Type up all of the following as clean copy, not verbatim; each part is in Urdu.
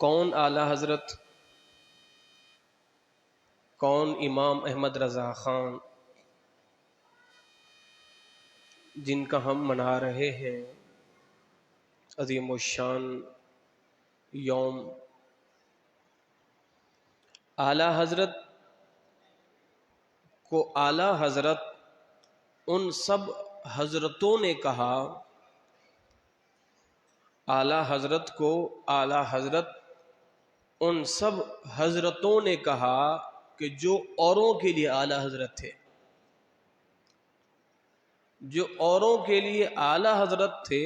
کون اعلیٰ حضرت، کون امام احمد رضا خان جن کا ہم منا رہے ہیں عظیم الشان یوم؟ اعلیٰ حضرت کو اعلیٰ حضرت ان سب حضرتوں نے کہا، اعلیٰ حضرت کو اعلیٰ حضرت ان سب حضرتوں نے کہا کہ جو اوروں کے لیے اعلیٰ حضرت تھے، جو اوروں کے لیے اعلیٰ حضرت تھے،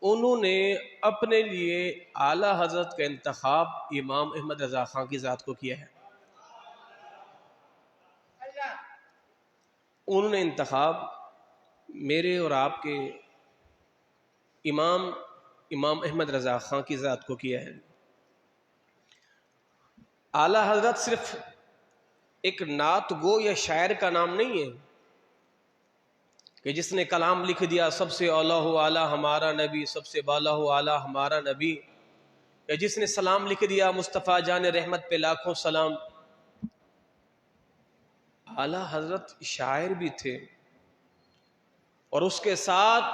انہوں نے اپنے لیے اعلیٰ حضرت کا انتخاب امام احمد رضا خان کی ذات کو کیا ہے۔ انہوں نے انتخاب میرے اور آپ کے امام احمد رضا خان کی ذات کو کیا ہے۔ اعلیٰ حضرت صرف ایک نعت گو یا شاعر کا نام نہیں ہے کہ جس نے کلام لکھ دیا سب سے اولیٰ ہو اعلیٰ ہمارا نبی، سب سے بالا ہو اعلیٰ ہمارا نبی، یا جس نے سلام لکھ دیا مصطفیٰ جان رحمت پہ لاکھوں سلام۔ اعلیٰ حضرت شاعر بھی تھے اور اس کے ساتھ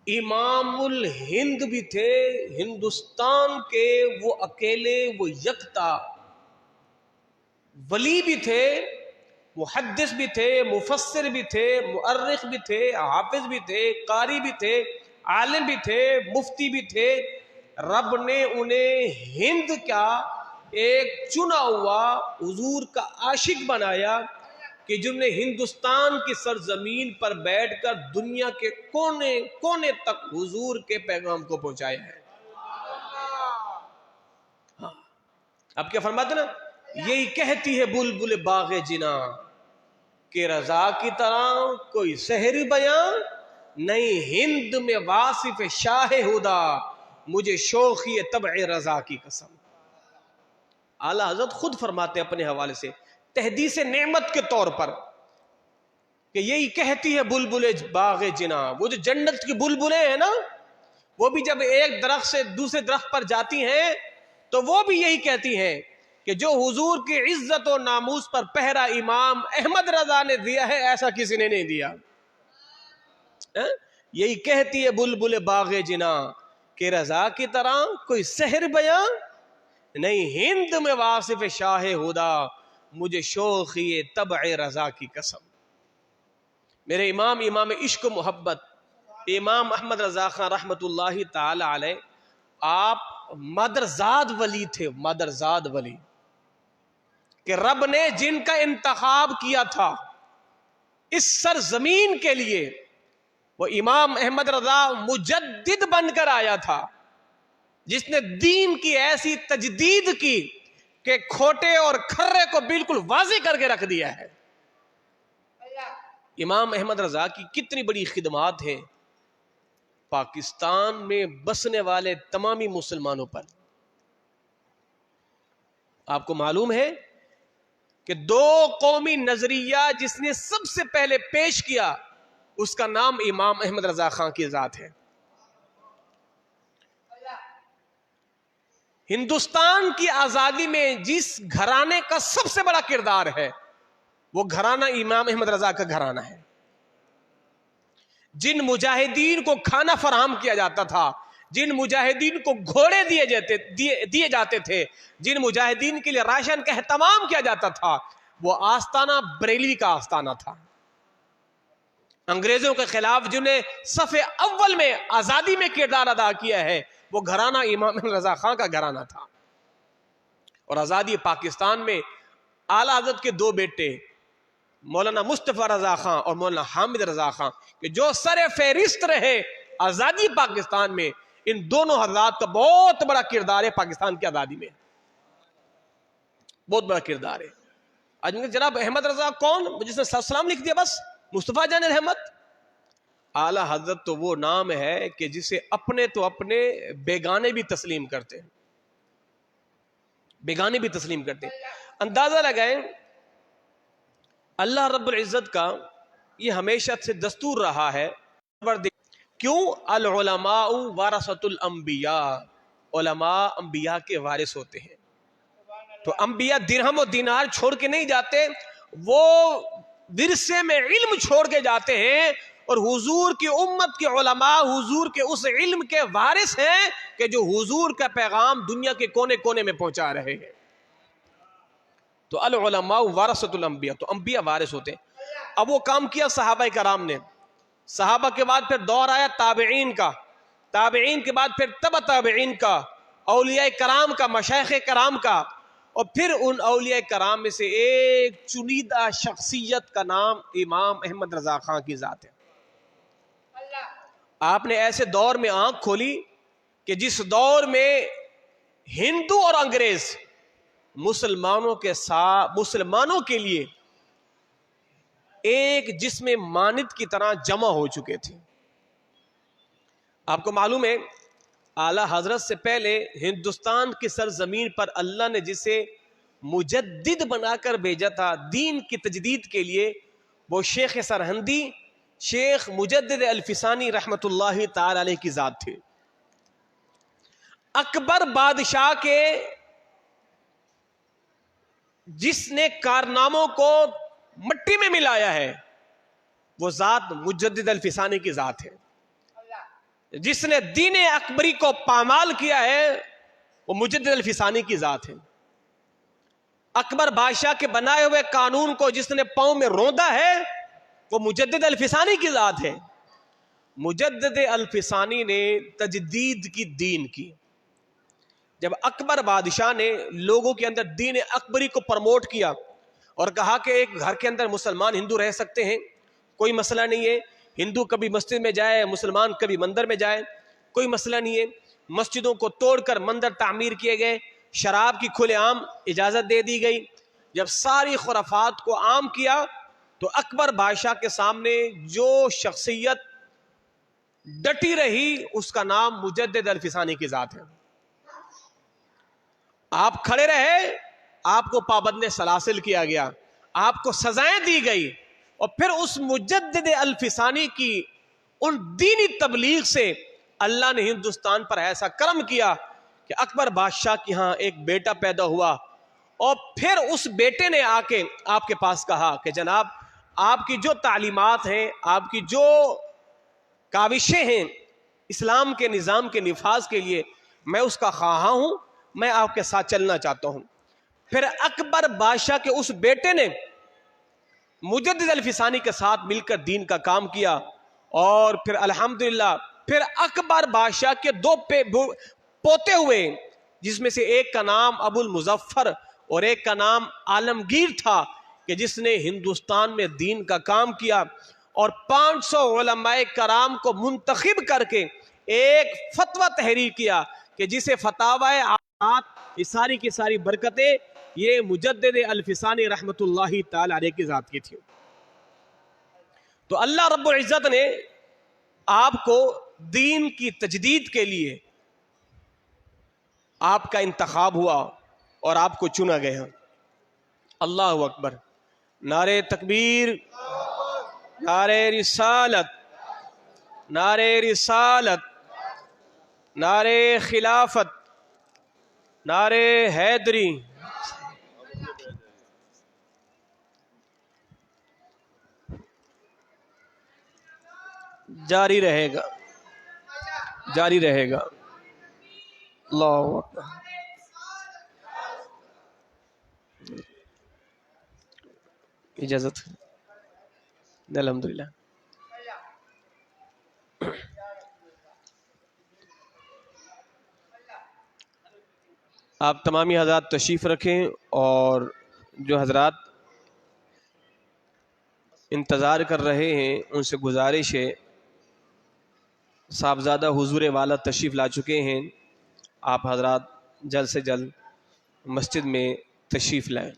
امام الہند بھی تھے، ہندوستان کے وہ اکیلے، وہ یکتا ولی بھی تھے، محدث بھی تھے، مفسر بھی تھے، مؤرخ بھی تھے، حافظ بھی تھے، قاری بھی تھے، عالم بھی تھے، مفتی بھی تھے۔ رب نے انہیں ہند کا ایک چنا ہوا حضور کا عاشق بنایا کہ جنہوں نے ہندوستان کی سرزمین پر بیٹھ کر دنیا کے کونے کونے تک حضور کے پیغام کو پہنچایا ہے۔ ہاں، اب کیا فرماتے نا، یہی کہتی ہے بلبل باغ جنا کہ رضا کی طرح کوئی سحر بیاں نہیں، ہند میں واصف شاہ ہدا مجھے شوخی طبع رضا کی قسم۔ اعلیٰ حضرت خود فرماتے اپنے حوالے سے تحدیث نعمت کے طور پر کہ یہی کہتی ہے بلبل باغ جنا، وہ جو جنت کی بلبلیں ہیں نا، وہ بھی جب ایک درخت سے دوسرے درخت پر جاتی ہیں تو وہ بھی یہی کہتی ہیں کہ جو حضور کی عزت و ناموس پر پہرا امام احمد رضا نے دیا ہے ایسا کسی نے نہیں دیا۔ یہی کہتی ہے بلبل باغ جنا کہ رضا کی طرح کوئی سحر بیاں نہیں، ہند میں واصف شاہ ہدا مجھے شوخی طبع رضا کی قسم۔ میرے امام عشق و محبت امام احمد رضا خان رحمت اللہ تعالی علیہ، آپ مدرزاد ولی تھے، مدرزاد ولی کہ رب نے جن کا انتخاب کیا تھا اس سرزمین کے لیے، وہ امام احمد رضا مجدد بن کر آیا تھا جس نے دین کی ایسی تجدید کی کہ کھوٹے اور کھرے کو بالکل واضح کر کے رکھ دیا ہے۔ امام احمد رضا کی کتنی بڑی خدمات ہیں پاکستان میں بسنے والے تمامی مسلمانوں پر۔ آپ کو معلوم ہے کہ دو قومی نظریہ جس نے سب سے پہلے پیش کیا اس کا نام امام احمد رضا خان کی ذات ہے۔ ہندوستان کی آزادی میں جس گھرانے کا سب سے بڑا کردار ہے وہ گھرانہ امام احمد رضا کا گھرانہ ہے۔ جن مجاہدین کو کھانا فراہم کیا جاتا تھا، جن مجاہدین کو گھوڑے دیے جاتے تھے، جن مجاہدین کے لیے راشن کا اہتمام کیا جاتا تھا، وہ آستانہ بریلوی کا آستانہ تھا۔ انگریزوں کے خلاف جنہیں صف اول میں آزادی میں کردار ادا کیا ہے وہ گھرانہ امام احمد رضا خان کا گھرانہ تھا۔ اور آزادی پاکستان میں اعلیٰ حضرت کے دو بیٹے مولانا مصطفیٰ رضا خان اور مولانا حامد رضا خان کہ جو سر فہرست رہے آزادی پاکستان میں، ان دونوں حضرات کا بہت بڑا کردار ہے پاکستان کی آزادی میں، بہت بڑا کردار ہے۔ آج جناب احمد رضا کون؟ جس نے سلام لکھ دیا بس، مصطفیٰ جان رحمت۔ اعلیٰ حضرت تو وہ نام ہے کہ جسے اپنے تو اپنے بیگانے بھی تسلیم کرتے ہیں، بیگانے بھی تسلیم کرتے ہیں۔ اندازہ لگائیں اللہ رب العزت کا یہ ہمیشہ سے دستور رہا ہے، کیوں؟ العلماء ورثۃ الانبیاء، علماء انبیاء کے وارث ہوتے ہیں. تو انبیاء درہم و دینار چھوڑ کے نہیں جاتے، وہ ورثے میں علم چھوڑ کے جاتے ہیں، اور حضور کی امت کے علماء حضور کے اس علم کے وارث ہیں کہ جو حضور کا پیغام دنیا کے کونے کونے میں پہنچا رہے ہیں. تو العلماء ورثۃ الانبیاء، تو انبیاء وارث ہوتے ہیں. اب وہ کام کیا صحابہ کرام نے. صحابہ کے بعد پھر دور آیا تابعین کا، تابعین کے بعد پھر تبع تابعین کا، اولیاء کرام کا، مشائخ کرام کا، اور پھر ان اولیاء کرام میں سے ایک چنیدہ شخصیت کا نام امام احمد رضا خان کی ذات ہے. آپ نے ایسے دور میں آنکھ کھولی کہ جس دور میں ہندو اور انگریز مسلمانوں کے ساتھ، مسلمانوں کے لیے ایک جسم مانند کی طرح جمع ہو چکے تھے. آپ کو معلوم ہے اعلیٰ حضرت سے پہلے ہندوستان کی سرزمین پر اللہ نے جسے مجدد بنا کر بھیجا تھا دین کی تجدید کے لیے، وہ شیخ سرہندی شیخ مجدد الفسانی رحمت اللہ تعالی علیہ کی ذات تھے. اکبر بادشاہ کے جس نے کارناموں کو مٹی میں ملایا ہے وہ ذات مجدد الفسانی کی ذات ہے. جس نے دین اکبری کو پامال کیا ہے وہ مجدد الفسانی کی ذات ہے. اکبر بادشاہ کے بنائے ہوئے قانون کو جس نے پاؤں میں روندا ہے وہ مجدد الفسانی کی ذات ہے. مجدد الفسانی نے تجدید کی دین کی. جب اکبر بادشاہ نے لوگوں کے اندر دین اکبری کو پروموٹ کیا اور کہا کہ ایک گھر کے اندر مسلمان ہندو رہ سکتے ہیں، کوئی مسئلہ نہیں ہے، ہندو کبھی مسجد میں جائے، مسلمان کبھی مندر میں جائے، کوئی مسئلہ نہیں ہے. مسجدوں کو توڑ کر مندر تعمیر کیے گئے، شراب کی کھلے عام اجازت دے دی گئی. جب ساری خرافات کو عام کیا تو اکبر بادشاہ کے سامنے جو شخصیت ڈٹی رہی اس کا نام مجدد الفسانی کی ذات ہے. آپ کھڑے رہے، آپ کو پابند سلاسل کیا گیا، آپ کو سزائیں دی گئی، اور پھر اس مجدد الفسانی کی ان دینی تبلیغ سے اللہ نے ہندوستان پر ایسا کرم کیا کہ اکبر بادشاہ کی ہاں ایک بیٹا پیدا ہوا، اور پھر اس بیٹے نے آ کے آپ کے پاس کہا کہ جناب آپ کی جو تعلیمات ہیں، آپ کی جو کاوشیں ہیں اسلام کے نظام کے نفاذ کے لیے، میں اس کا خواہاں ہوں، میں آپ کے ساتھ چلنا چاہتا ہوں. پھر اکبر بادشاہ کے اس بیٹے نے مجدد الفسانی کے ساتھ مل کر دین کا کام کیا، اور پھر الحمدللہ پھر اکبر بادشاہ کے دو پوتے ہوئے، جس میں سے ایک کا نام ابو المظفر اور ایک کا نام عالمگیر تھا، کہ جس نے ہندوستان میں دین کا کام کیا اور 500 علماء کرام کو منتخب کر کے ایک فتویٰ تحریر کیا کہ جسے فتاوی آیات، یہ ساری کی ساری برکتیں یہ مجدد الفسانی رحمت اللہ تعالی علیہ کی ذات کی تھی. تو اللہ رب العزت نے آپ کو دین کی تجدید کے لیے آپ کا انتخاب ہوا اور آپ کو چنا گیا. اللہ اکبر، نعرہ تکبیر، نعرہ رسالت، نعرہ رسالت، نعرہ خلافت، نعرہ حیدری. جاری رہے گا، جاری رہے گا. اللہ اکبر. اجازت الحمدللہ. آپ تمامی حضرات تشریف رکھیں، اور جو حضرات انتظار کر رہے ہیں ان سے گزارش ہے، صاحبزادہ حضور والا تشریف لا چکے ہیں، آپ حضرات جلد سے جلد مسجد میں تشریف لائیں.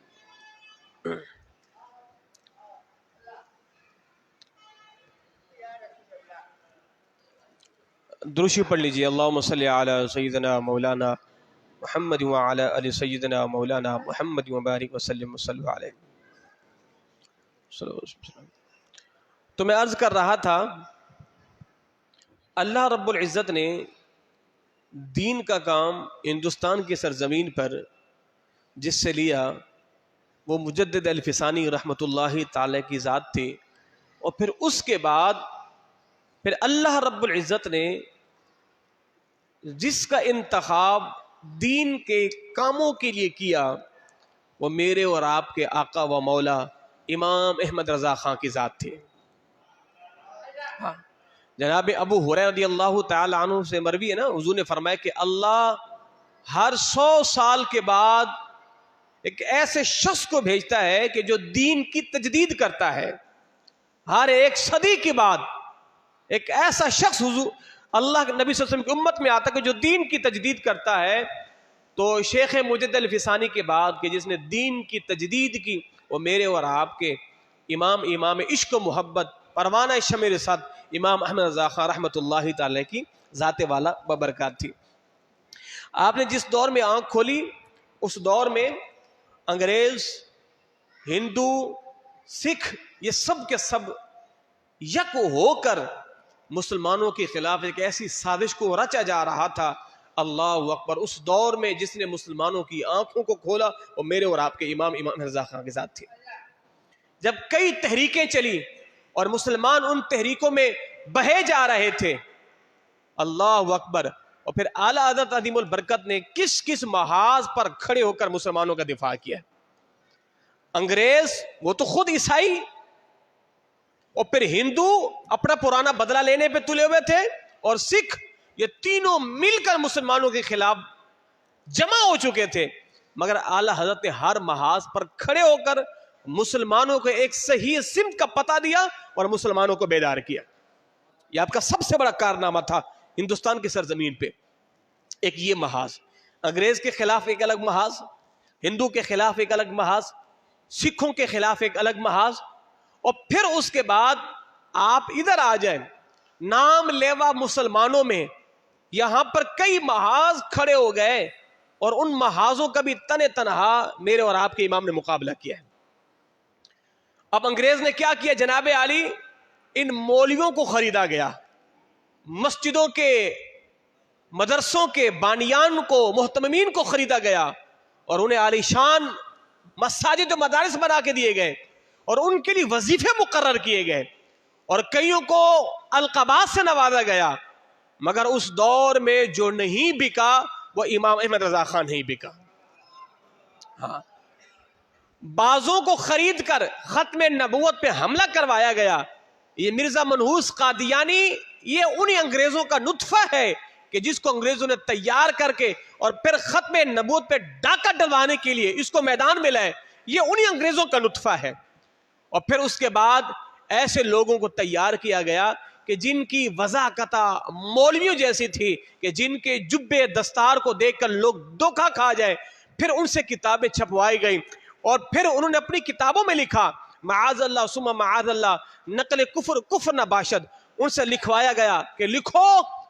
درشی پڑھ لیجیے. اللہم صلی علی سیدنا مولانا محمد وعلی آل سیدنا مولانا محمد وبارک وسلم وصلی علیہ. تو میں عرض کر رہا تھا اللہ رب العزت نے دین کا کام ہندوستان کی سرزمین پر جس سے لیا وہ مجدد الفسانی رحمۃ اللہ تعالی کی ذات تھی، اور پھر اس کے بعد پھر اللہ رب العزت نے جس کا انتخاب دین کے کاموں کے لیے کیا وہ میرے اور آپ کے آقا و مولا امام احمد رضا خان کی ذات تھی۔ جناب ابو ہریرہ رضی اللہ تعالی عنہ سے مروی ہے نا، حضور نے فرمایا کہ اللہ ہر 100 سال کے بعد ایک ایسے شخص کو بھیجتا ہے کہ جو دین کی تجدید کرتا ہے۔ ہر ایک صدی کے بعد ایک ایسا شخص حضور اللہ کے نبی صلی اللہ علیہ وسلم کی امت میں آتا ہے کہ جو دین کی تجدید کرتا ہے۔ تو شیخ مجدد الفسانی کے بعد کہ جس نے دین کی تجدید کی وہ میرے اور آپ کے امام عشق و محبت پروانہ شمع رسالت امام احمد رضا خان رحمۃ اللہ تعالی کی ذات والا ببرکات تھی۔ آپ نے جس دور میں آنکھ کھولی اس دور میں انگریز، ہندو، سکھ یہ سب کے سب یک ہو کر مسلمانوں کے خلاف ایک ایسی سازش کو رچا جا رہا تھا۔ اللہ اکبر، اس دور میں جس نے مسلمانوں کی آنکھوں کو کھولا وہ میرے اور آپ کے امام رضا خان کے ساتھ تھی۔ جب کئی تحریکیں چلی اور مسلمان ان تحریکوں میں بہے جا رہے تھے، اللہ اکبر، اور پھر اعلیٰ حضرت عظیم البرکت نے کس کس محاذ پر کھڑے ہو کر مسلمانوں کا دفاع کیا۔ انگریز وہ تو خود عیسائی اور پھر ہندو اپنا پرانا بدلہ لینے پہ تلے ہوئے تھے، اور سکھ یہ تینوں مل کر مسلمانوں کے خلاف جمع ہو چکے تھے، مگر اعلیٰ حضرت نے ہر محاذ پر کھڑے ہو کر مسلمانوں کو ایک صحیح سمت کا پتہ دیا اور مسلمانوں کو بیدار کیا۔ یہ آپ کا سب سے بڑا کارنامہ تھا ہندوستان کی سرزمین پہ۔ ایک یہ محاذ، انگریز کے خلاف ایک الگ محاذ، ہندو کے خلاف ایک الگ محاذ، سکھوں کے خلاف ایک الگ محاذ، اور پھر اس کے بعد آپ ادھر آ جائیں نام لیوا مسلمانوں میں یہاں پر کئی محاذ کھڑے ہو گئے، اور ان محاذوں کا بھی تن تنہا میرے اور آپ کے امام نے مقابلہ کیا ہے۔ اب انگریز نے کیا کیا جناب عالی، ان مولویوں کو خریدا گیا، مسجدوں کے مدرسوں کے بانیان کو محتممین کو خریدا گیا، اور انہیں عالی شان مساجد و مدارس بنا کے دیے گئے، اور ان کے لیے وظیفے مقرر کیے گئے، اور کئیوں کو القابات سے نوازا گیا، مگر اس دور میں جو نہیں بکا وہ امام احمد رضا خان نہیں بکا۔ ہاں، بعضوں کو خرید کر ختم نبوت پہ حملہ کروایا گیا۔ یہ مرزا منحوس قادیانی یہ انہی انگریزوں کا نطفہ ہے کہ جس کو انگریزوں نے تیار کر کے اور پھر ختم نبوت پہ ڈاکہ ڈلوانے کے لیے اس کو میدان میں لائے، یہ انہی انگریزوں کا نطفہ ہے۔ اور پھر اس کے بعد ایسے لوگوں کو تیار کیا گیا کہ جن کی وضاحت مولویوں جیسی تھی کہ جن کے جبے دستار کو دیکھ کر لوگ دھوکہ کھا جائے۔ پھر ان سے کتابیں چھپوائی گئیں، اور پھر انہوں نے اپنی کتابوں میں لکھا معاذ اللہ ثم معاذ اللہ نقل کفر نہ باشد۔ ان سے لکھوایا گیا کہ لکھو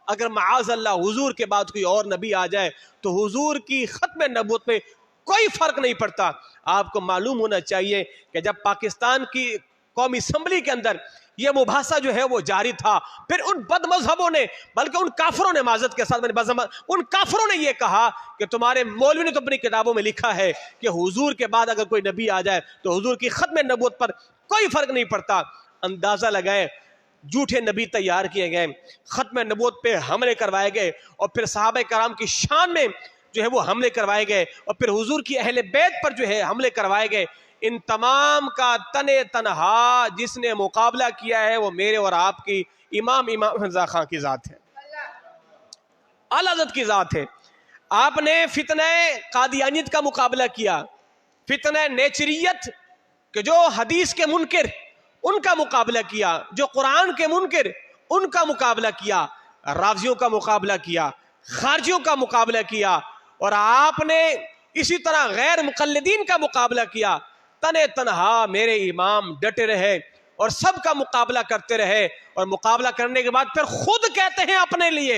اگر معاذ اللہ حضور کے بعد کوئی اور نبی آ جائے تو حضور کی ختم نبوت میں کوئی فرق نہیں پڑتا۔ آپ کو معلوم ہونا چاہیے کہ جب پاکستان کی قومی اسمبلی کے اندر یہ مباحثہ جو ہے وہ جاری تھا، پھر ان بد مذہبوں نے بلکہ ان کافروں نے معذرت کے ساتھ ان کافروں نے یہ کہا کہ تمہارے مولوی نے تو اپنی کتابوں میں لکھا ہے کہ حضور کے بعد اگر کوئی نبی آ جائے تو حضور کی ختم نبوت پر کوئی فرق نہیں پڑتا۔ اندازہ لگائے، جھوٹے نبی تیار کیے گئے، ختم نبوت پہ حملے کروائے گئے، اور پھر صحابہ کرام کی شان میں جو ہے وہ حملے کروائے گئے، اور پھر حضور کی اہل بیت پر جو ہے حملے کروائے گئے۔ ان تمام کا تنہا جس نے مقابلہ کیا ہے وہ میرے اور آپ کی امام رضا خان کی ذات ہے، اعلیٰ حضرت کی ذات ہے۔ آپ نے فتنہ قادیانیت کا مقابلہ کیا، فتنہ نیچریت کہ جو حدیث کے منکر ان کا مقابلہ کیا، جو قرآن کے منکر ان کا مقابلہ کیا، رافضیوں کا مقابلہ کیا، خارجیوں کا مقابلہ کیا، اور آپ نے اسی طرح غیر مقلدین کا مقابلہ کیا۔ تنہا میرے امام ڈٹے رہے اور سب کا مقابلہ کرتے رہے، اور مقابلہ کرنے کے بعد پھر خود کہتے ہیں اپنے لیے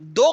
2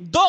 2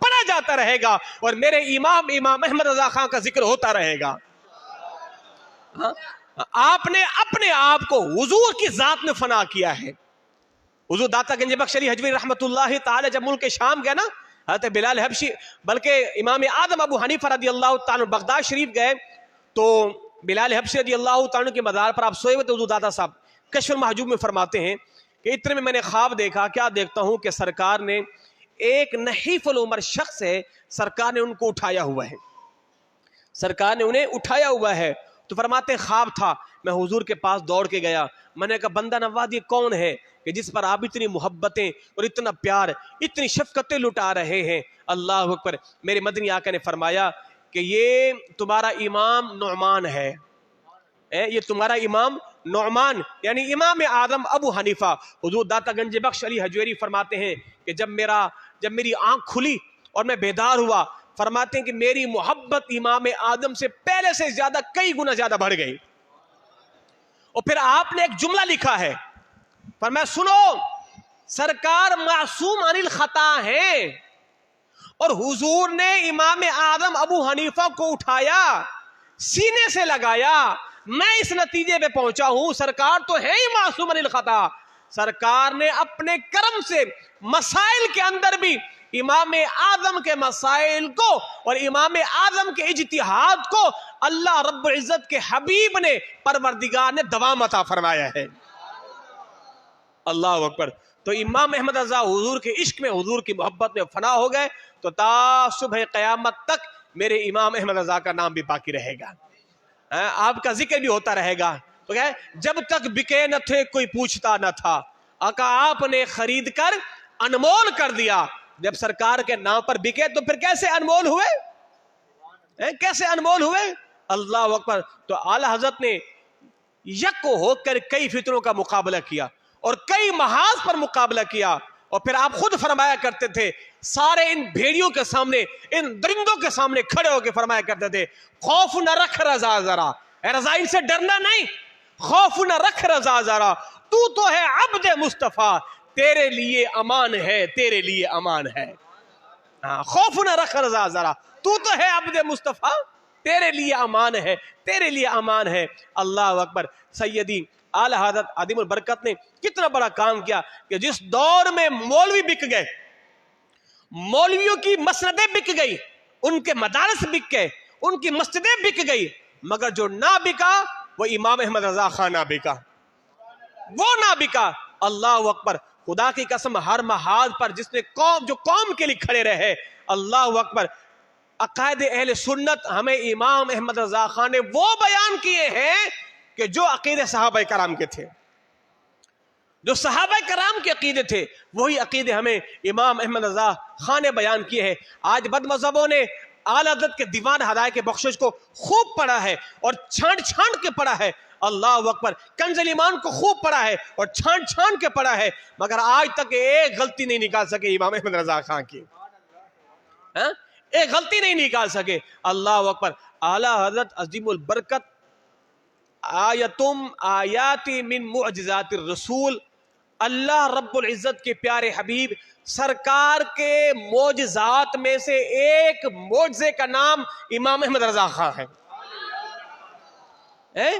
پڑھا جاتا رہے گا اور میرے امام احمد رضا خان کا ذکر ہوتا رہے گا. آپ نے اپنے آپ کو حضور کی ذات میں فنا کیا ہے. حضور داتا گنج بخش علی حجویری رحمت اللہ تعالی جب ملک شام گئے نا، حضرت بلال حبشی بلکہ امام اعظم ابو حنیفہ رضی اللہ تعالیٰ بغداد شریف گئے تو بلال حبشی رضی اللہ تعالیٰ کے مزار پر آپ سوئے ہوئے تھے. حضور داتا صاحب کشف المحجوب میں فرماتے ہیں کہ اتنے میں نے خواب دیکھا، کیا دیکھتا ہوں کہ سرکار نے ایک نحیف العمر شخص ہے، سرکار نے ان کو اٹھایا ہوا ہے، سرکار نے انہیں اٹھایا ہوا ہے. تو فرماتے خواب تھا، میں حضور کے پاس دوڑ کے گیا، میں نے کہا بندہ نواز یہ کون ہے کہ جس پر آپ اتنی محبتیں اور اتنا پیار اتنی شفقتیں لٹا رہے ہیں. اللہ اکبر. میرے مدنی آقا نے فرمایا کہ یہ تمہارا امام نعمان ہے، یہ تمہارا امام نعمان یعنی امام اعظم ابو حنیفہ. حضور داتا گنج بخش علی حجویری فرماتے ہیں کہ جب میری آنکھ کھلی اور میں بیدار ہوا، فرماتے ہیں کہ میری محبت امام اعظم سے پہلے سے زیادہ کئی گنا زیادہ بڑھ گئی. اور پھر آپ نے ایک جملہ لکھا ہے، فرمایا سنو سرکار معصوم عن الخطا ہیں اور حضور نے امام اعظم ابو حنیفہ کو اٹھایا، سینے سے لگایا، میں اس نتیجے پہ پہنچا ہوں سرکار تو ہے ہی معصوم عن الخطا. سرکار نے اپنے کرم سے مسائل کے اندر بھی امام اعظم کے مسائل کو اور امام اعظم کے اجتہاد کو اللہ رب العزت کے حبیب نے پروردگار نے دوام عطا فرمایا ہے. اللہ اکبر. تو امام احمد رضا حضور کے عشق میں، حضور کی محبت میں فنا ہو گئے تو تا صبح قیامت تک میرے امام احمد رضا کا نام بھی باقی رہے گا، آپ کا ذکر بھی ہوتا رہے گا. تو کیا جب تک بکے نہ تھے کوئی پوچھتا نہ تھا، آقا آپ نے خرید کر انمول کر دیا. جب سرکار کے نام پر بکے تو پھر کیسے انمول ہوئے، کیسے انمول ہوئے. اللہ اکبر. تو اعلی حضرت نے یک ہو کر کئی فتنوں کا مقابلہ کیا اور کئی محاذ پر مقابلہ کیا. اور پھر آپ خود فرمایا کرتے تھے، سارے ان بھیڑیوں کے سامنے، ان درندوں کے سامنے کھڑے ہو کے فرمایا کرتے تھے، خوف نہ رکھ رضا ذرا، اے رضا ان سے ڈرنا نہیں، خوف نہ رکھ رضا ذرا، تو ہے عبد مصطفیٰ، تیرے لیے امان ہے، تیرے لیے امان ہے. خوف نہ رکھ رضا ذرا، تو ہے عبد مصطفیٰ، تیرے لیے امان ہے، تیرے لیے امان ہے. اللہ اکبر. سیدی اعلی حضرت عظیم البرکت نے کتنا بڑا کام کیا کہ جس دور میں مولوی بک گئے، مولویوں کی مسندیں بک گئی، ان کے مدارس بک گئے، ان کی مسجدیں بک گئی، مگر جو نہ بکا وہ امام احمد رضا خان نہ بکا، وہ نہ بکا. اللہ اکبر. خدا کی قسم ہر محاذ پر جس نے قوم کے لیے کھڑے رہے. اللہ اکبر. عقائد اہل سنت ہمیں امام احمد رضا خان نے وہ بیان کیے ہیں کہ جو عقیدے صحابہ کرام کے تھے، جو صحابہ کرام کے عقیدے تھے وہی عقیدے ہمیں امام احمد رضا خان نے بیان کیے ہیں. آج بد مذہبوں نے اعلی حضرت کے دیوان ہدایت کے بخشش کو خوب پڑھا ہے اور چھانٹ کے پڑھا ہے. اللہ اکبر. کنز ایمان کو خوب پڑھا ہے اور چھانٹ کے پڑھا ہے، مگر آج تک ایک غلطی نہیں نکال سکے امام احمد رضا خان کی، ایک غلطی نہیں نکال سکے. اللہ اکبر. اعلی حضرت عظیم البرکت آیتم آیاتی من معجزات الرسول، اللہ رب العزت کے پیارے حبیب سرکار کے معجزات میں سے ایک معجزے کا نام امام احمد رضا خان ہے.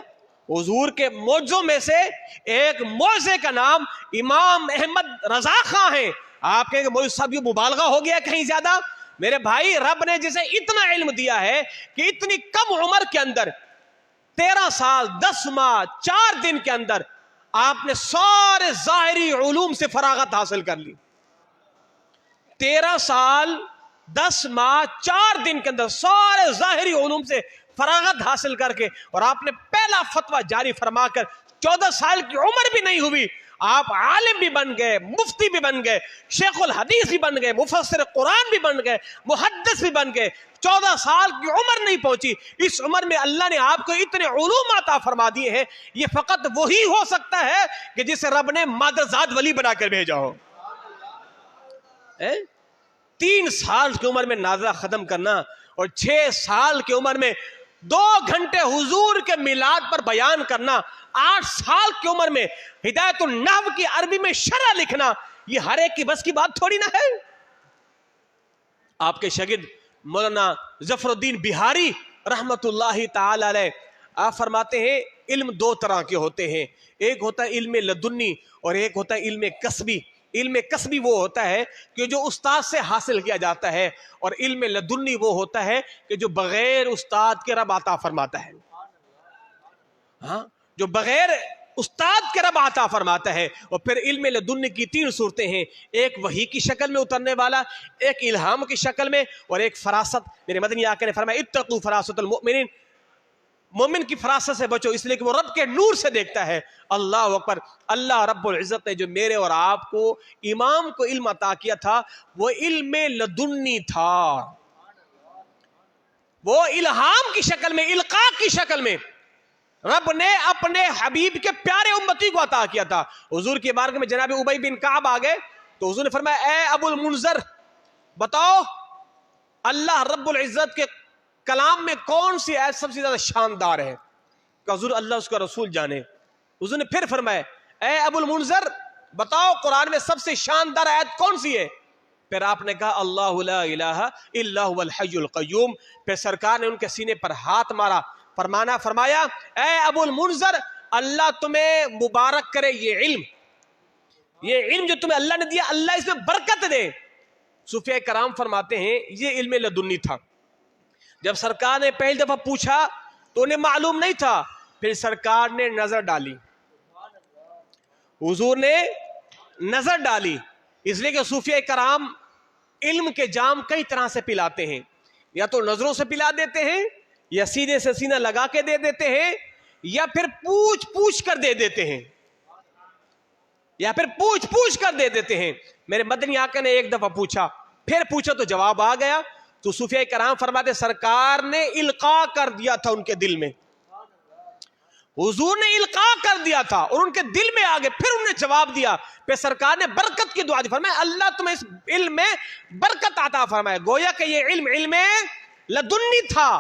حضور کے معجزوں میں سے ایک معجزے کا نام امام احمد رضا خان ہے. آپ کہیں کہ مولوی صاحب یہ مبالغہ ہو گیا کہیں زیادہ. میرے بھائی رب نے جسے اتنا علم دیا ہے کہ اتنی کم عمر کے اندر 13 سال 10 ماہ 4 دن کے اندر آپ نے سارے ظاہری علوم سے فراغت حاصل کر لی. 13 سال 10 ماہ 4 دن کے اندر سارے ظاہری علوم سے فراغت حاصل کر کے اور آپ نے پہلا فتویٰ جاری فرما کر 14 سال کی عمر بھی نہیں ہوئی آپ عالم بھی بن گئے، مفتی بھی بن گئے، شیخ الحدیث بھی بن گئے، مفسر قرآن بھی بن گئے، محدث بھی بن گئے. 14 سال کی عمر نہیں پہنچی، اس عمر میں اللہ نے آپ کو اتنے علوم عطا فرما دیے ہیں. یہ فقط وہی ہو سکتا ہے کہ جسے رب نے مادرزاد ولی بنا کر بھیجا ہو. 3 سال کی عمر میں نازلہ ختم کرنا اور 6 سال کی عمر میں 2 گھنٹے حضور کے میلاد پر بیان کرنا، 8 سال کی عمر میں ہدایت النحو کی عربی میں شرح لکھنا، یہ ہر ایک کی بس کی بات تھوڑی نہ ہے. آپ کے شاگرد مولانا ظفر الدین بہاری رحمت اللہ تعالی علیہ آپ فرماتے ہیں علم دو طرح کے ہوتے ہیں، ایک ہوتا ہے علم لدنی اور ایک ہوتا ہے علم کسبی۔ علم کسبی وہ ہوتا ہے کہ جو استاد سے حاصل کیا جاتا ہے، اور علم لدنی وہ ہوتا ہے کہ جو بغیر استاد کے رب عطا فرماتا ہے۔ ہاں، جو بغیر استاد کے رب عطا فرماتا ہے۔ اور پھر علم لدنی کی تین صورتیں ہیں، ایک وحی کی شکل میں اترنے والا، ایک الہام کی شکل میں، اور ایک فراست۔ میرے مدنی آقا نے فرمایا اتقوا فراست المؤمنین، مومن کی فراست سے بچو، اس لیے کہ وہ رب کے نور سے دیکھتا ہے۔ اللہ اکبر۔ اللہ رب العزت نے جو میرے اور آپ کو امام کو علم عطا کیا تھا وہ علم لدنی تھا، وہ الہام کی شکل میں، القاء کی شکل میں رب نے اپنے حبیب کے پیارے امتی کو عطا کیا تھا۔ حضور کی بارگاہ میں جناب ابی بن کعب آ گئے تو حضور نے فرمایا اے ابو المنذر بتاؤ اللہ رب العزت کے کلام میں کون سی آیت سب سے زیادہ شاندار ہے؟ کہ حضور اللہ اس کا رسول جانے۔ حضور نے پھر فرمایا اے ابو المنذر بتاؤ قرآن میں سب سے شاندار آیت کون سی ہے؟ پھر آپ نے کہا اللہ لا الہ الا هو الحی القیوم۔ پھر سرکار نے ان کے سینے پر ہاتھ مارا، فرمایا اے ابو المنذر اللہ تمہیں مبارک کرے، یہ علم جو تمہیں اللہ نے دیا اللہ اس میں برکت دے۔ صوفیاء کرام فرماتے ہیں یہ علم لدنی تھا۔ جب سرکار نے پہلی دفعہ پوچھا تو انہیں معلوم نہیں تھا، پھر سرکار نے نظر ڈالی، حضور نے نظر ڈالی۔ اس لیے کہ صوفیاء کرام علم کے جام کئی طرح سے پلاتے ہیں، یا تو نظروں سے پلا دیتے ہیں، یا سیدھے سے سینہ لگا کے دے دیتے ہیں، یا پھر پوچھ کر دے دیتے ہیں، پوچھ کر دے دیتے ہیں۔ میرے مدنی آقا نے ایک دفعہ پوچھا، پھر پوچھا تو جواب آ گیا۔ تو صوفیاء کرام فرماتے سرکار نے القاء کر دیا تھا ان کے دل میں، حضور نے القاء کر دیا تھا اور ان کے دل میں آگے، پھر انہوں نے جواب دیا۔ پھر سرکار نے برکت کی دعا دی، فرمایا اللہ تمہیں اس علم میں برکت عطا فرمائے۔ گویا کہ یہ علم لدنی تھا۔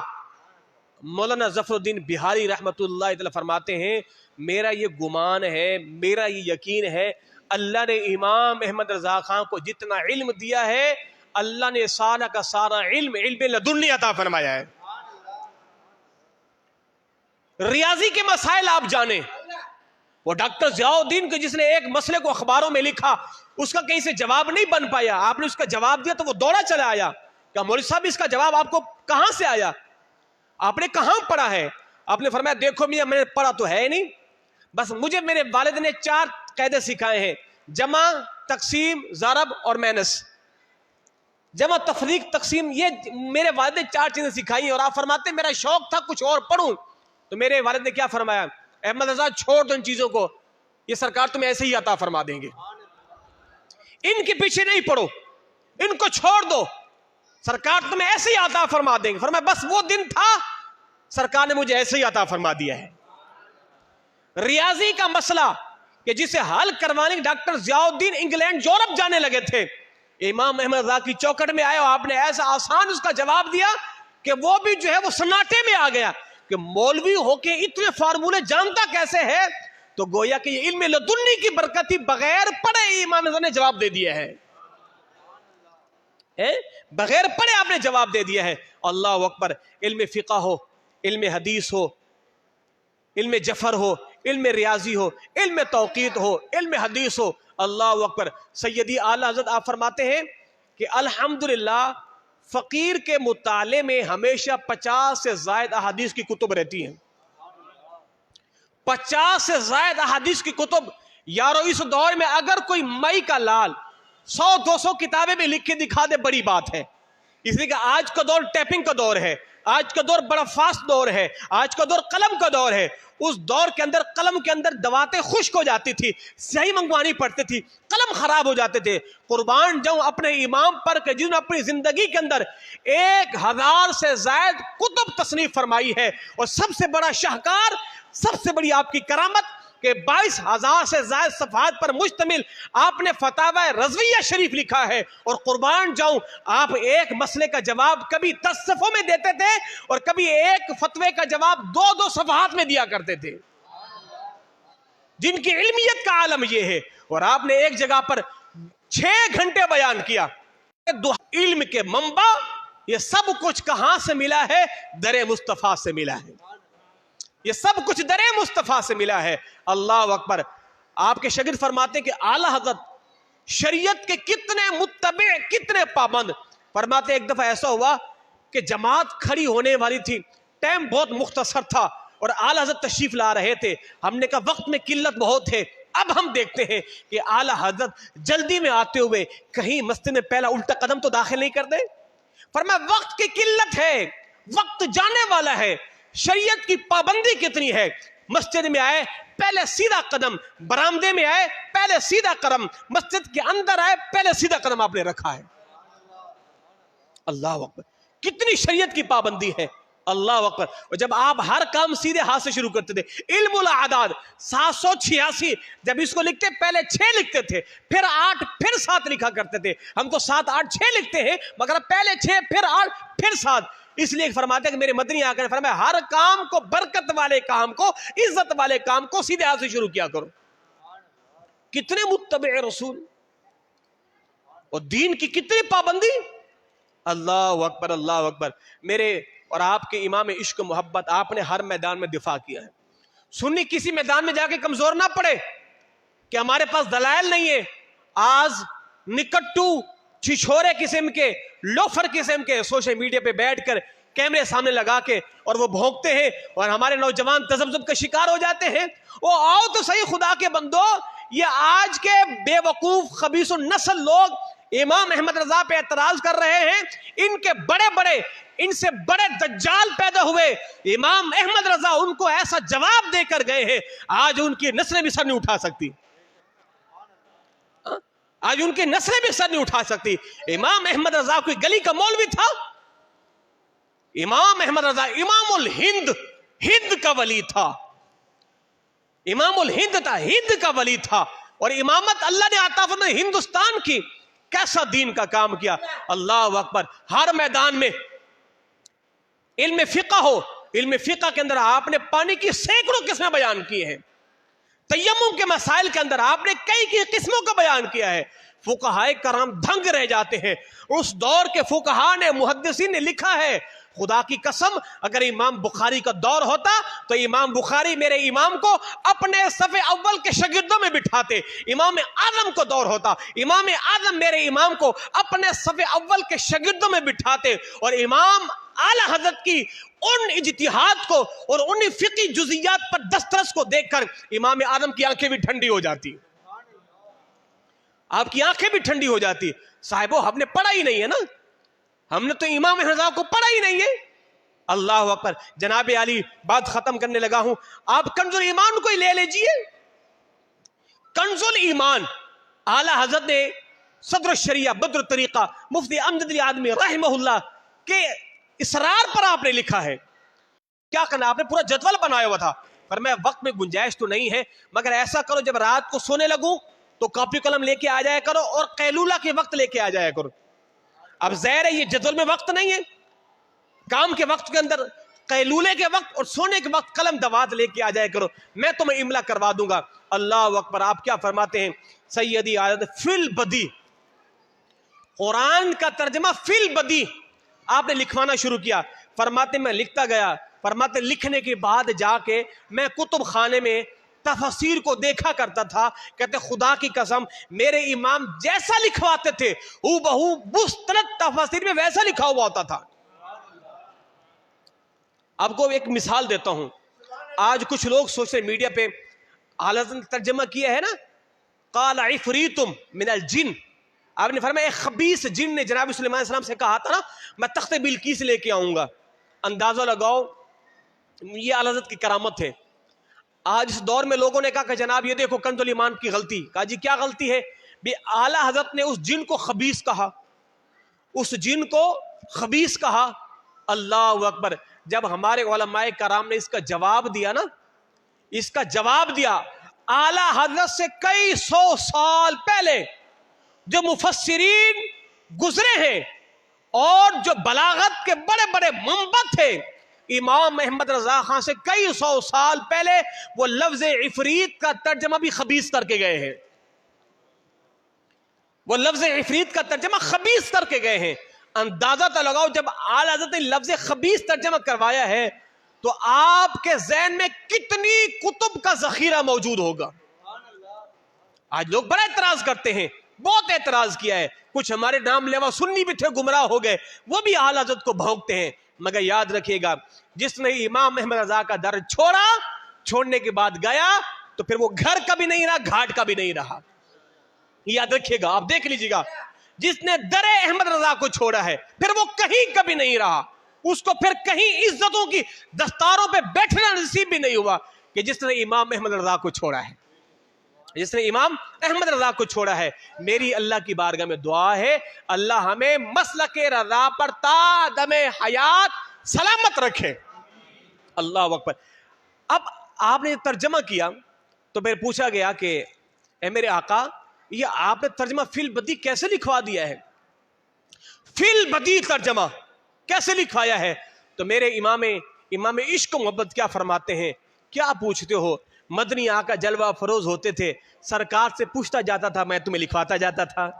مولانا ظفر الدین بہاری رحمت اللہ تعالی فرماتے ہیں میرا یہ گمان ہے، میرا یہ یقین ہے، اللہ نے امام احمد رضا خان کو جتنا علم دیا ہے اللہ نے سارا کا سارا علم لدنی عطا فرمایا ہے۔ ریاضی کے مسائل آپ جانیں، وہ ڈاکٹر ضیاء الدین کے جس نے ایک مسئلے کو اخباروں میں لکھا، اس کا کہیں سے جواب نہیں بن پایا، آپ نے اس کا جواب دیا تو وہ دوڑا چلا آیا کہ مولوی صاحب اس کا جواب آپ کو کہاں سے آیا، آپ نے کہاں پڑھا ہے؟ آپ نے فرمایا دیکھو میاں میں نے پڑھا تو ہے نہیں، بس مجھے میرے والد نے 4 قاعدے سکھائے ہیں، جمع، تقسیم، ضرب اور مینس۔ جمع، تفریق، تقسیم، یہ میرے والد نے 4 چیزیں سکھائی ہیں۔ اور آپ فرماتے ہیں میرا شوق تھا کچھ اور پڑھوں، تو میرے والد نے کیا فرمایا احمد رضا چھوڑ دو ان چیزوں کو، یہ سرکار تمہیں ایسے ہی عطا فرما دیں گے، ان کے پیچھے نہیں پڑھو، ان کو چھوڑ دو، سرکار تمہیں ایسے ہی عطا فرما دیں گے۔ فرمایا بس وہ دن تھا سرکار نے مجھے ایسے ہی عطا فرما دیا ہے۔ ریاضی کا مسئلہ کہ جسے حل کروانے ڈاکٹر ضیاء الدین انگلینڈ یورپ جانے لگے تھے، امام احمد رضا کی چوکٹ میں آئے اور آپ نے ایسا آسان اس کا جواب دیا کہ وہ بھی جو ہے وہ سناٹے میں آ گیا کہ مولوی ہو کے اتنے فارمولے جانتا کیسے ہے؟ تو گویا کہ یہ علم لدنی کی برکت ہی، بغیر پڑھے امام رضا نے جواب دے دیا ہے، بغیر پڑھے آپ نے جواب دے دیا ہے۔ اللہ اکبر۔ علم فقہ ہو، علم حدیث ہو، علم جفر ہو، علم ریاضی ہو، علم توقیت ہو، علم حدیث ہو، اللہ اکبر۔ سیدی اعلی حضرت آپ فرماتے ہیں کہ الحمدللہ فقیر کے مطالعے میں ہمیشہ 50 سے زائد احادیث کی کتب رہتی ہیں، 50 سے زائد احادیث کی کتب۔ یارو اس دور میں اگر کوئی مئی کا لال 100-200 کتابیں بھی لکھ کے دکھا دے بڑی بات ہے، اس لیے کہ آج کا دور ٹیپنگ کا دور ہے، آج کا دور بڑا فاسٹ دور ہے، آج کا دور قلم کا دور ہے۔ اس دور کے اندر قلم کے اندر دواتیں خشک ہو جاتی تھی، صحیح منگوانی پڑتی تھی، قلم خراب ہو جاتے تھے۔ قربان جاؤں اپنے امام پر کہ جنہوں نے اپنی زندگی کے اندر 1000 سے زائد کتب تصنیف فرمائی ہے، اور سب سے بڑا شاہکار، سب سے بڑی آپ کی کرامت کہ 22,000 سے زائد صفحات پر مشتمل آپ نے فتاوی رضویہ شریف لکھا ہے۔ اور قربان جاؤں آپ ایک مسئلے کا جواب کبھی 10 صفحوں میں دیتے تھے اور کبھی ایک فتوے کا جواب 2 صفحات میں دیا کرتے تھے، جن کی علمیت کا عالم یہ ہے۔ اور آپ نے ایک جگہ پر 6 گھنٹے بیان کیا، علم کے منبع یہ سب کچھ کہاں سے ملا ہے؟ در مصطفیٰ سے ملا ہے. یہ سب کچھ در مصطفیٰ سے ملا ہے. اللہ اکبر. آپ کے شاگرد فرماتے ہیں کہ اعلیٰ حضرت شریعت کے کتنے متبع، کتنے پابند. فرماتے ایک دفعہ ایسا ہوا کہ جماعت کھڑی ہونے والی تھی، ٹائم بہت مختصر تھا اور اعلیٰ حضرت تشریف لا رہے تھے. ہم نے کہا وقت میں قلت بہت ہے. اب ہم دیکھتے ہیں کہ اعلیٰ حضرت جلدی میں آتے ہوئے کہیں مسجد میں پہلا الٹا قدم تو داخل نہیں کر دے. فرمایا وقت کی قلت ہے، وقت جانے والا ہے، شریعت کی پابندی کتنی ہے. مسجد میں آئے پہلے سیدھا قدم، برآمدے میں آئے پہلے سیدھا قدم، مسجد کے اندر آئے پہلے سیدھا قدم آپ نے رکھا ہے. اللہ اکبر. کتنی شریعت کی پابندی ہے. اللہ اکبر. اور جب آپ ہر کام سیدھے ہاتھ سے شروع کرتے تھے. علم الاعداد 786 جب اس کو لکھتے پہلے 6 لکھتے تھے، پھر 8، پھر 7 لکھا کرتے تھے. ہم تو 7 8 6 لکھتے ہیں مگر پہلے 6 پھر 8 پھر 7. اس لیے فرماتے ہیں کہ میرے مدنی آقا نے فرمایا ہر کام کو، برکت والے کام کو، عزت والے کام کو سیدھے ہاتھ سے شروع کیا کرو. کتنے متبع رسول اور دین کی کتنی پابندی. اللہ اکبر. اللہ اکبر. میرے اور آپ کے امام عشق و محبت، آپ نے ہر میدان میں دفاع کیا ہے. سنی کسی میدان میں جا کے کمزور نہ پڑے کہ ہمارے پاس دلائل نہیں ہے. آج نکٹو چھچھورے قسم کے، لوفر قسم کے سوشل میڈیا پہ بیٹھ کر کیمرے سامنے لگا کے اور وہ بھونکتے ہیں اور ہمارے نوجوان تذبذب کا شکار ہو جاتے ہیں. وہ آؤ تو صحیح خدا کے بندو. یہ آج کے بے وقوف خبیث النسل لوگ امام احمد رضا پہ اعتراض کر رہے ہیں. ان کے بڑے بڑے، ان سے بڑے دجال پیدا ہوئے. امام احمد رضا ان کو ایسا جواب دے کر گئے ہیں، آج ان کی نسلیں بھی سر نہیں اٹھا سکتی. آج ان کی نسلیں بھی سر نہیں اٹھا سکتی. امام احمد رضا کوئی گلی کا مولوی تھا؟ امام احمد رضا امام الہند، ہند کا ولی تھا. امام الہند تھا، ہند کا ولی تھا. اور امامت اللہ نے عطا فرمائی ہندوستان کی. کیسا دین کا کام کیا. اللہ اکبر. ہر میدان میں علم فقہ ہو، علم فقہ کے اندر آپ نے پانی کی سینکڑوں قسمیں بیان کی ہیں. تیمم کے مسائل کے اندر آپ نے کئی قسموں کا بیان کیا ہے. فقہائے کرام دھنگ رہ جاتے ہیں. اس دور کے فقہاء نے، محدثین نے لکھا ہے، خدا کی قسم اگر امام بخاری کا دور ہوتا تو امام بخاری میرے امام کو اپنے صف اول کے شاگردوں میں بٹھاتے. امام اعظم کو دور ہوتا، امام اعظم میرے امام کو اپنے صف اول کے شاگردوں میں بٹھاتے. اور امام اعلی حضرت کی ان اجتہاد کو اور ان فقہی جزیات پر دسترس کو دیکھ کر امام اعظم کی آنکھیں بھی ٹھنڈی ہو جاتی. آپ کی آنکھیں بھی ٹھنڈی ہو جاتی. صاحبو ہم نے پڑھا ہی نہیں ہے نا، ہم نے تو امام رضا کو پڑھا ہی نہیں ہے. اللہ اکبر. جناب علی بات ختم کرنے لگا ہوں. آپ کنز الایمان کو ہی لے لیجئے. کنز الایمان اعلی حضرت نے صدر الشریعہ بدر الطریقہ مفتی امجد علی آدمی رحمہ اللہ کے اصرار پر آپ نے لکھا ہے. کیا کرنا، آپ نے پورا جدول بنایا ہوا تھا. پر میں وقت میں گنجائش تو نہیں ہے مگر ایسا کرو جب رات کو سونے لگوں تو کاپی قلم لے کے آ جایا کرو اور قیلولہ کے وقت لے کے آ جایا کرو. اب ظاہر ہے یہ جدول میں وقت نہیں ہے، کام کے وقت کے اندر قیلولے کے وقت اور سونے کے وقت قلم دوات لے کے آ جایا کرو، میں تمہیں املا کروا دوں گا. اللہ اکبر. آپ کیا فرماتے ہیں؟ سیدی عادت فی البدی، قرآن کا ترجمہ فی البدی آپ نے لکھوانا شروع کیا. فرماتے میں لکھتا گیا. فرماتے لکھنے کے بعد جا کے میں کتب خانے میں تفسیر کو دیکھا کرتا تھا. کہتے خدا کی قسم میرے امام جیسا لکھواتے تھے ہو بہو مستند تفسیر میں ویسا لکھا ہوا ہوتا تھا. آپ کو ایک مثال دیتا ہوں. آج کچھ لوگ سوشل میڈیا پہ حالت ترجمہ کیا ہے نا، قال عفریت من الجن. آپ نے فرمایا ایک خبیث جن نے جناب سلیمان علیہ السلام سے کہا تھا نا میں تخت بلقیس لے کے آؤں گا. اندازہ لگاؤ یہ اعلی حضرت کی کرامت ہے. آج اس دور میں لوگوں نے کہا کہ جناب یہ دیکھو کنز الایمان کی غلطی. کہا جی کیا غلطی ہے؟ بھی اعلی حضرت نے اس جن کو خبیث کہا، اس جن کو خبیث کہا. اللہ اکبر. جب ہمارے علماء کرام نے اس کا جواب دیا نا، اس کا جواب دیا اعلی حضرت سے کئی سو سال پہلے جو مفسرین گزرے ہیں اور جو بلاغت کے بڑے بڑے منبع تھے، امام احمد رضا خان سے کئی سو سال پہلے وہ لفظ عفریت کا ترجمہ بھی خبیث کر کے گئے ہیں. وہ لفظ عفریت کا ترجمہ خبیث کر کے گئے ہیں. اندازہ تو لگاؤ جب اعلی حضرت نے لفظ خبیث ترجمہ کروایا ہے تو آپ کے ذہن میں کتنی کتب کا ذخیرہ موجود ہوگا. آج لوگ بڑا اعتراض کرتے ہیں, بہت اعتراض کیا ہے, کچھ ہمارے نام لیوا سنی بھی تھے گمراہ ہو گئے, وہ بھی اعلی حضرت کو بھونکتے ہیں. مگر یاد رکھیے گا, جس نے امام احمد رضا کا در چھوڑا, چھوڑنے کے بعد گیا تو پھر وہ گھر کا بھی نہیں رہا, گھاٹ کا بھی نہیں رہا. یاد رکھیے گا, آپ دیکھ لیجیے گا, جس نے در احمد رضا کو چھوڑا ہے پھر وہ کہیں کبھی نہیں رہا, اس کو پھر کہیں عزتوں کی دستاروں پہ بیٹھنا نصیب بھی نہیں ہوا کہ جس نے امام احمد رضا کو چھوڑا ہے, جس نے امام احمد رضا کو چھوڑا ہے. میری اللہ کی بارگاہ میں دعا ہے, اللہ ہمیں مسلک رضا پر تا دم حیات سلامت رکھے. اللہ اکبر. اب آپ نے ترجمہ کیا تو میں پوچھا گیا کہ اے میرے آقا, یہ آپ نے ترجمہ فی البدی کیسے لکھوا دیا ہے, فی البدی ترجمہ کیسے لکھوایا ہے؟ تو میرے امام عشق و محبت کیا فرماتے ہیں, کیا پوچھتے ہو, مدنی آقا جلوہ فروز ہوتے تھے, سرکار سے پوچھتا جاتا تھا, میں تمہیں لکھواتا جاتا تھا.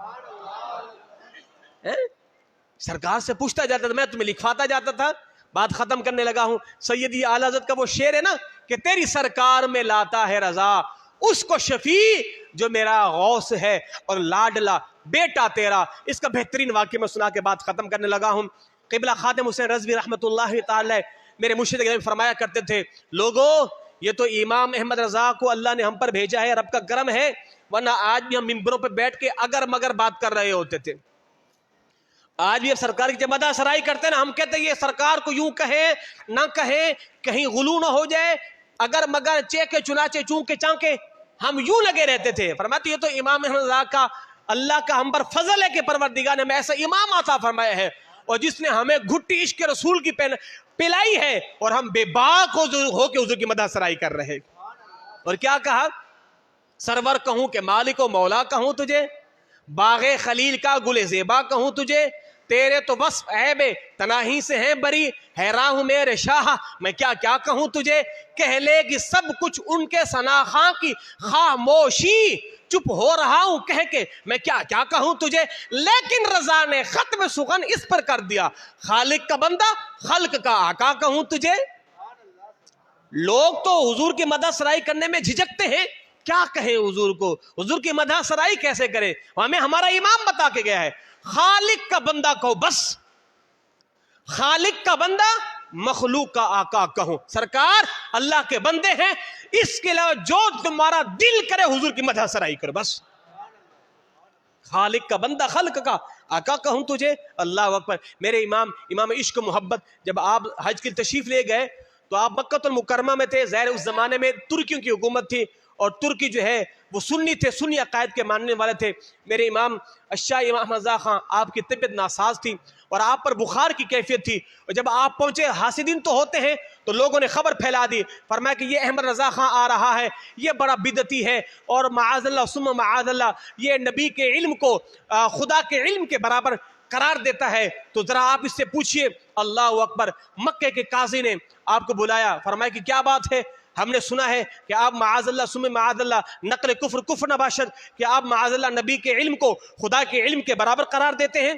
سرکار سے پوچھتا جاتا تھا, میں تمہیں لکھواتا جاتا تھا. بات ختم کرنے لگا ہوں. سیدی اعلی حضرت کا وہ شعر ہے نا کہ تیری سرکار میں لاتا ہے رضا اس کو شفیع جو میرا غوث ہے اور لاڈلا بیٹا تیرا. اس کا بہترین واقعہ میں سنا کے بات ختم کرنے لگا ہوں. قبلہ خادم حسین رضوی رحمت اللہ تعالی میرے مرشد گرامی فرمایا کرتے تھے, لوگو یہ تو امام احمد رضا کو اللہ نے ہم پر بھیجا ہے, رب کا کرم ہے, ورنہ آج بھی ہم ممبروں پہ بیٹھ کے اگر مگر بات کر رہے ہوتے تھے. آج بھی اب سرکار کی جب مدح سرائی کرتے ہیں نا, ہم کہتے ہیں یہ سرکار کو یوں کہیں نہ کہیں, کہیں غلو نہ ہو جائے, اگر مگر چیکے چنانچے چونکے چانکے, ہم یوں لگے رہتے تھے. فرماتے یہ تو امام احمد رضا کا اللہ کا ہم پر فضل ہے کہ پروردگار نے ہمیں ایسا امام عطا فرمایا ہے, اور جس نے ہمیں گھٹی عشق رسول کی پلائی ہے, اور ہم بے باک ہو کے حضور کی مدح سرائی کر رہے. اور کیا کہا, سرور کہوں کہ مالک و مولا کہوں تجھے, باغ خلیل کا گل زیبا کہوں تجھے, تیرے تو وصف عیب تناہی سے ہیں بری, حیران ہوں میرے شاہ میں کیا کیا کہوں تجھے. کہہ لے کہ سب کچھ ان کے ثنا خاں کی خاموشی, چپ ہو رہا ہوں کہہ کے میں کیا کیا کہوں تجھے. لیکن رضا نے ختم سخن اس پر کر دیا, خالق کا بندہ خلق کا آقا کہوں تجھے. لوگ تو حضور کی مدح سرائی کرنے میں جھجکتے ہیں, کیا کہیں حضور کو, حضور کی مدح سرائی کیسے کرے, ہمیں ہمارا امام بتا کے گیا ہے, خالق کا بندہ کہو بس, خالق کا بندہ مخلوق کا آقا کہو. سرکار اللہ کے بندے ہیں, اس کے علاوہ جو تمہارا دل کرے حضور کی مدح سرائی کرو بس. خالق کا بندہ خلق کا آقا کہوں تجھے. اللہ اکبر. میرے امام عشق و محبت جب آپ حج کی تشریف لے گئے تو آپ مکہ المکرمہ میں تھے. ظاہر اس زمانے میں ترکیوں کی حکومت تھی, اور ترکی جو ہے وہ سنی تھے, سنی عقائد کے ماننے والے تھے. میرے امام الشاہ امام احمد رضا خان, آپ کی طبیعت ناساز تھی اور آپ پر بخار کی کیفیت تھی, اور جب آپ پہنچے, حاسدین تو ہوتے ہیں, تو لوگوں نے خبر پھیلا دی, فرمایا کہ یہ احمد رضا خان آ رہا ہے, یہ بڑا بدعتی ہے, اور معاذ اللہ ثم معاذ اللہ یہ نبی کے علم کو خدا کے علم کے برابر قرار دیتا ہے, تو ذرا آپ اس سے پوچھئے. اللہ اکبر. مکے کے قاضی نے آپ کو بلایا, فرمایا کہ کیا بات ہے, ہم نے سنا ہے کہ آپ معاذ اللہ ثم معاذ اللہ نقل کفر نہ باشد, کہ آپ معاذ اللہ نبی کے علم کو خدا کے علم کے برابر قرار دیتے ہیں.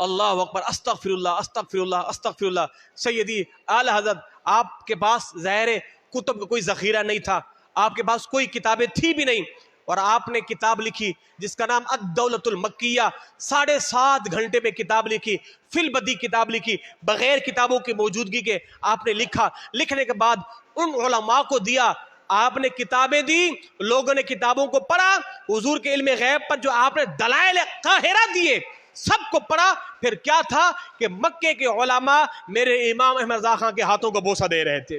اللہ اکبر. استغفر اللہ استغفر اللہ استغفر اللہ. سیدی اعلی حضرت, آپ کے پاس ظاہر کتب کا کوئی ذخیرہ نہیں تھا, آپ کے پاس کوئی کتابیں تھی بھی نہیں, اور آپ نے کتاب لکھی جس کا نام الدولۃ المکیہ. 7.5 گھنٹے میں کتاب لکھی, فی البدی کتاب لکھی, بغیر کتابوں کی موجودگی کے آپ نے لکھا. لکھنے کے بعد ان علماء کو دیا, آپ نے کتابیں دی, لوگوں نے کتابوں کو پڑھا, حضور کے علم غیب پر جو آپ نے دلائل قاہرہ دیے سب کو پڑھا. پھر کیا تھا کہ مکے کے علماء میرے امام احمد رضا خان کے ہاتھوں کو بوسہ دے رہے تھے,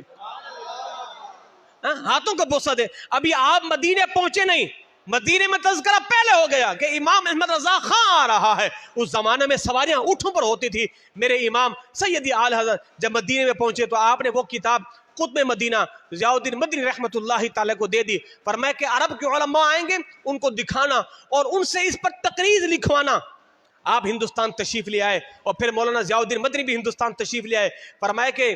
ہاتھوں کو بوسہ دے. ابھی آپ مدینے پہنچے نہیں, مدینے میں تذکرہ پہلے ہو گیا کہ امام احمد رضا خان آ رہا ہے. اس زمانے میں سواریاں اونٹوں پر ہوتی تھی. میرے امام سیدی اعلی حضرت جب مدینے میں پہنچے تو آپ نے وہ کتاب قطب مدینہ ضیاء الدین مدنی رحمت اللہ تعالی کو دے دی. فرمایا کہ عرب کے علماء آئیں گے, ان کو دکھانا اور ان سے اس پر تقریر لکھوانا. آپ ہندوستان تشریف لے آئے, اور پھر مولانا ضیاء الدین مدنی بھی ہندوستان تشریف لے آئے. فرمایا کہ